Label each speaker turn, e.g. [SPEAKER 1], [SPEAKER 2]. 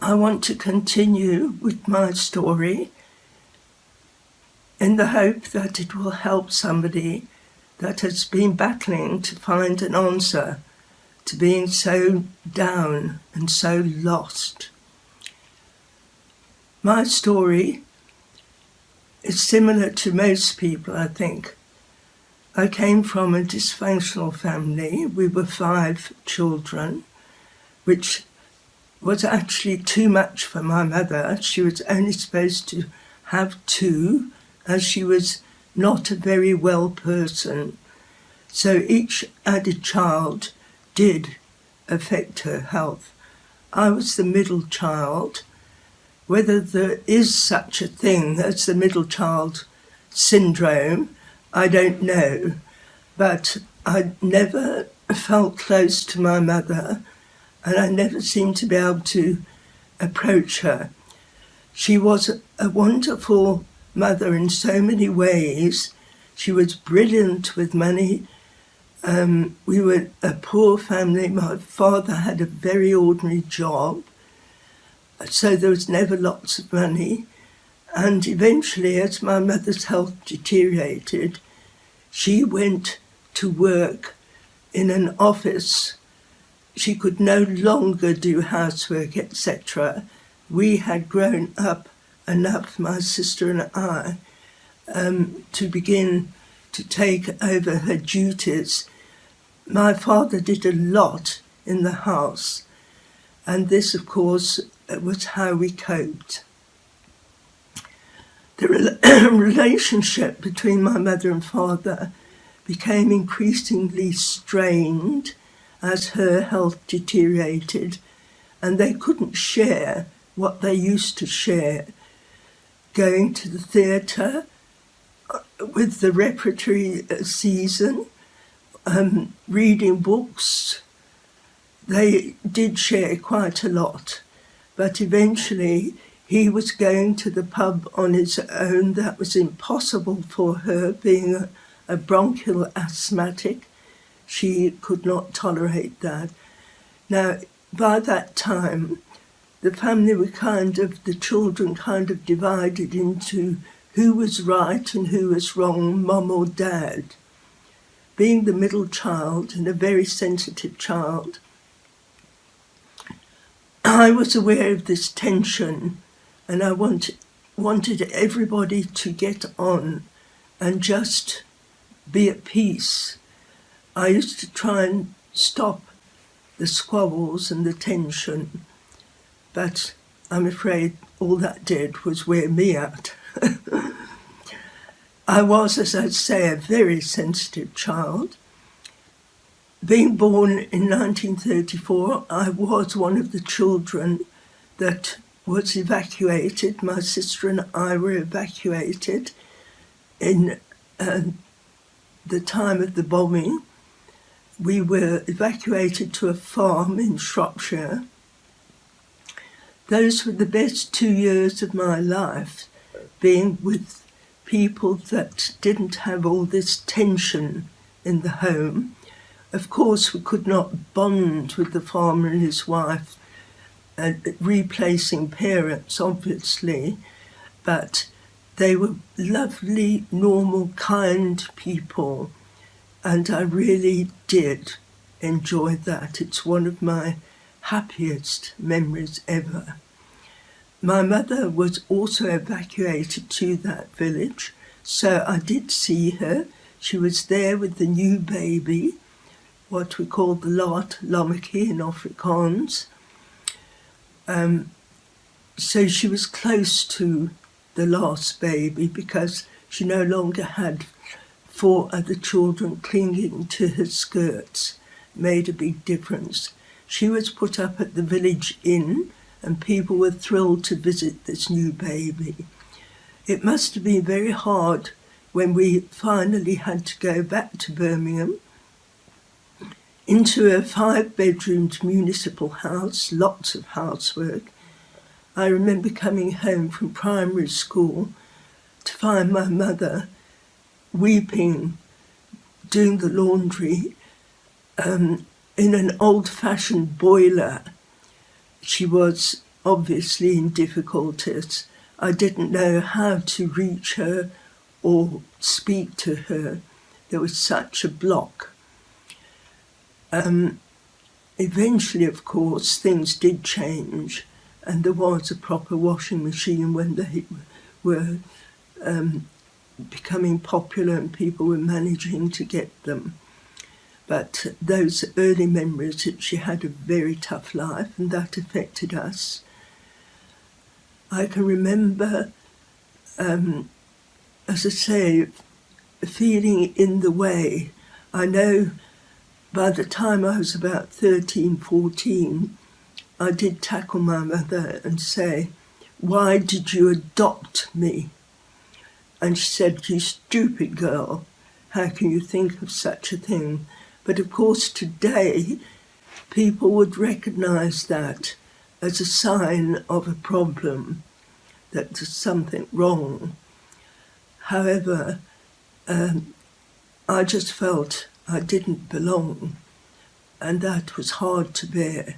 [SPEAKER 1] I want to continue with my story in the hope that it will help somebody that has been battling to find an answer to being so down and so lost. My story is similar to most people, I think. I came from a dysfunctional family. We were 5 children, which was actually too much for my mother. She was only supposed to have 2, as she was not a very well person. So each added child did affect her health. I was the middle child. Whether there is such a thing as the middle child syndrome, I don't know. But I never felt close to my mother, and I never seemed to be able to approach her. She was a wonderful mother in so many ways. She was brilliant with money. We were a poor family. My father had a very ordinary job, so there was never lots of money. And eventually, as my mother's health deteriorated, she went to work in an office. She could no longer do housework, etc. We had grown up enough, my sister and I, to begin to take over her duties. My father did a lot in the house, and this, of course, was how we coped. The relationship between my mother and father became increasingly strained as her health deteriorated, and they couldn't share what they used to share. Going to the theatre with the repertory season, reading books. They did share quite a lot, but eventually he was going to the pub on his own. That was impossible for her, being a bronchial asthmatic. She could not tolerate that. Now, by that time, the family were the children kind of divided into who was right and who was wrong, mum or dad. Being the middle child and a very sensitive child, I was aware of this tension, and I wanted everybody to get on and just be at peace. I used to try and stop the squabbles and the tension, but I'm afraid all that did was wear me out. I was, as I say, a very sensitive child. Being born in 1934, I was one of the children that was evacuated. My sister and I were evacuated in the time of the bombing. We were evacuated to a farm in Shropshire. Those were the best 2 years of my life, being with people that didn't have all this tension in the home. Of course, we could not bond with the farmer and his wife, replacing parents, obviously, but they were lovely, normal, kind people, and I really did enjoy that. It's one of my happiest memories ever. My mother was also evacuated to that village, so I did see her. She was there with the new baby, what we call the laat lammetjie in Afrikaans. So she was close to the last baby because she no longer had 4 other children clinging to her skirts. Made a big difference. She was put up at the village inn, and people were thrilled to visit this new baby. It must have been very hard when we finally had to go back to Birmingham into a 5-bedroomed municipal house, lots of housework. I remember coming home from primary school to find my mother weeping, doing the laundry in an old-fashioned boiler. She was obviously in difficulties. I didn't know how to reach her or speak to her. There was such a block. Eventually, of course, things did change, and there was a proper washing machine when they were becoming popular and people were managing to get them. But those early memories that she had a very tough life, and that affected us. I can remember, as I say, feeling in the way. I know by the time I was about 13, 14, I did tackle my mother and say, "Why did you adopt me?" And she said, "You stupid girl, how can you think of such a thing?" But of course today, people would recognise that as a sign of a problem, that there's something wrong. However, I just felt I didn't belong, and that was hard to bear.